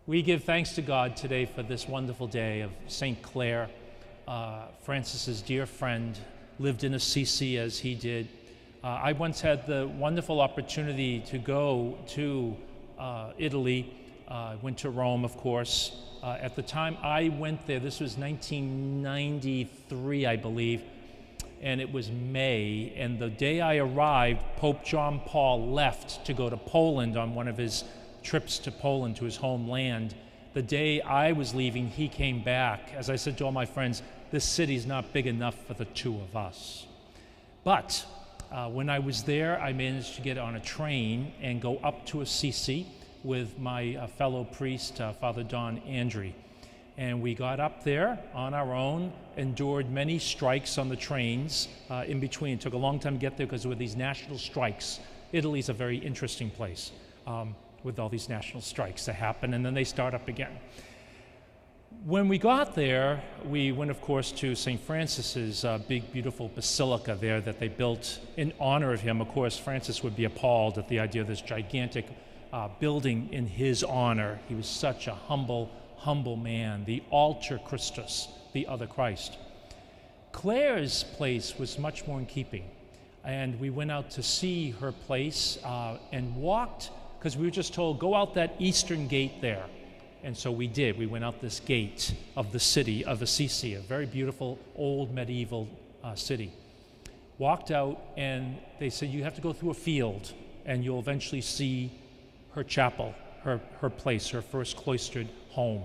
We give thanks to God today for this wonderful day of St. Clare. Francis's dear friend, lived in Assisi as he did. I once had the wonderful opportunity to go to Italy. Went to Rome, of course. At the time I went there, this was 1993, I believe, and it was May. And the day I arrived, Pope John Paul left to go to Poland on one of his trips to Poland, to his homeland. The day I was leaving, he came back. As I said to all my friends, this city's not big enough for the two of us. But when I was there, I managed to get on a train and go up to Assisi with my fellow priest, Father Don Andri. And we got up there on our own, endured many strikes on the trains in between. It took a long time to get there because there were these national strikes. Italy's a very interesting place with all these national strikes that happen, and then they start up again. When we got there, we went, of course, to St. Francis's big, beautiful basilica there that they built in honor of him. Of course, Francis would be appalled at the idea of this gigantic building in his honor. He was such a humble man, the alter Christus, the other Christ. Clare's place was much more in keeping, and we went out to see her place and walked, because we were just told, go out that eastern gate there. And so we did. We went out this gate of the city of Assisi, a very beautiful old medieval city. Walked out, and they said, you have to go through a field and you'll eventually see her chapel, her place, her first cloistered home.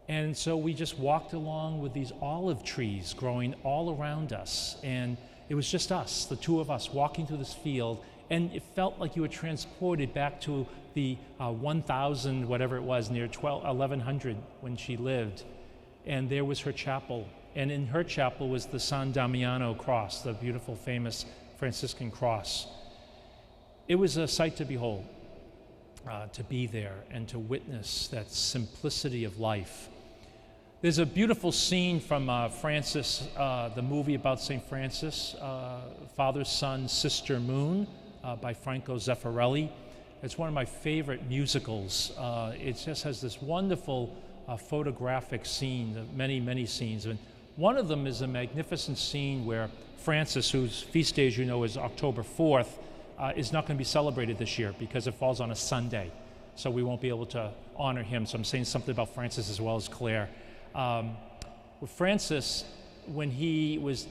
And so we just walked along with these olive trees growing all around us, and it was just us, the two of us, walking through this field, and it felt like you were transported back to the 1000, whatever it was, near 1100 when she lived. And there was her chapel, and in her chapel was the San Damiano cross, the beautiful, famous Franciscan cross. It was a sight to behold, to be there and to witness that simplicity of life. There's a beautiful scene from Francis, the movie about St. Francis, Father, Son, Sister, Moon, by Franco Zeffirelli. It's one of my favorite musicals. It just has this wonderful photographic scene, many scenes. And one of them is a magnificent scene where Francis, whose feast day, as you know, is October 4th, is not going to be celebrated this year because it falls on a Sunday. So we won't be able to honor him. So I'm saying something about Francis as well as Clare. With Francis, when he was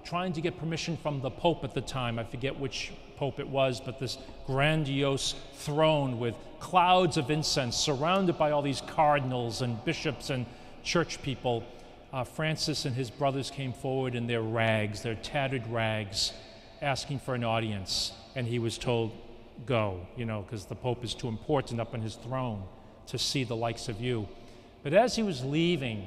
trying to get permission from the Pope at the time, I forget which Pope it was, but this grandiose throne with clouds of incense surrounded by all these cardinals and bishops and church people, Francis and his brothers came forward in their rags, their tattered rags, asking for an audience, and he was told, go, because the Pope is too important up on his throne to see the likes of you. But as he was leaving,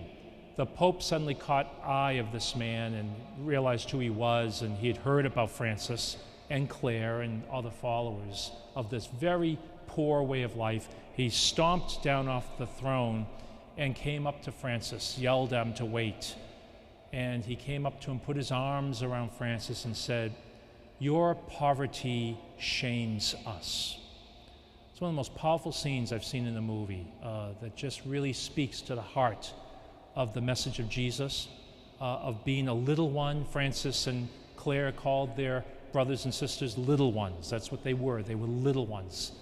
the Pope suddenly caught eye of this man and realized who he was, and he had heard about Francis and Clare and other followers of this very poor way of life. He stomped down off the throne and came up to Francis, yelled at him to wait. And he came up to him, put his arms around Francis and said, your poverty shames us. It's one of the most powerful scenes I've seen in the movie that just really speaks to the heart of the message of Jesus, of being a little one. Francis and Clare called their brothers and sisters little ones. That's what they were. They were little ones.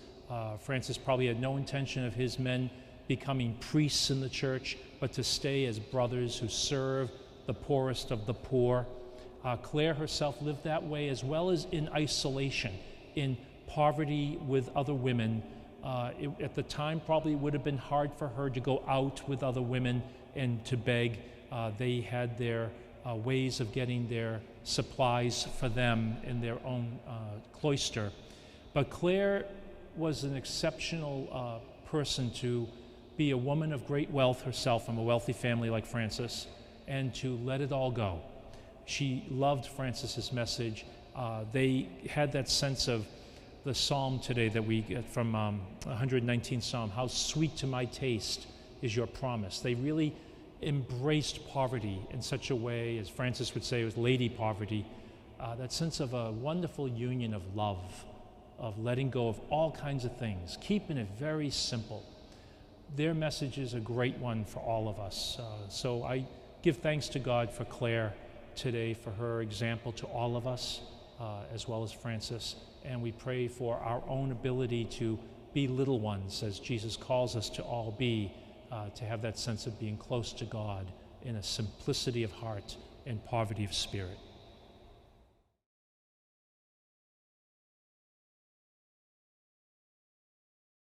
Francis probably had no intention of his men becoming priests in the church, but to stay as brothers who serve the poorest of the poor. Clare herself lived that way, as well as in isolation, in poverty with other women. At the time, probably would have been hard for her to go out with other women and to beg. They had their ways of getting their supplies for them in their own cloister. But Clare was an exceptional person to be a woman of great wealth herself from a wealthy family like Francis, and to let it all go. She loved Francis's message. They had that sense of the psalm today that we get from 119th Psalm, how sweet to my taste is your promise. They really embraced poverty in such a way, as Francis would say, it was Lady Poverty, that sense of a wonderful union of love, of letting go of all kinds of things, keeping it very simple. their message is a great one for all of us. So I give thanks to God for Claire today, for her example to all of us, as well as Francis. And we pray for our own ability to be little ones, as Jesus calls us to all be, to have that sense of being close to God in a simplicity of heart and poverty of spirit.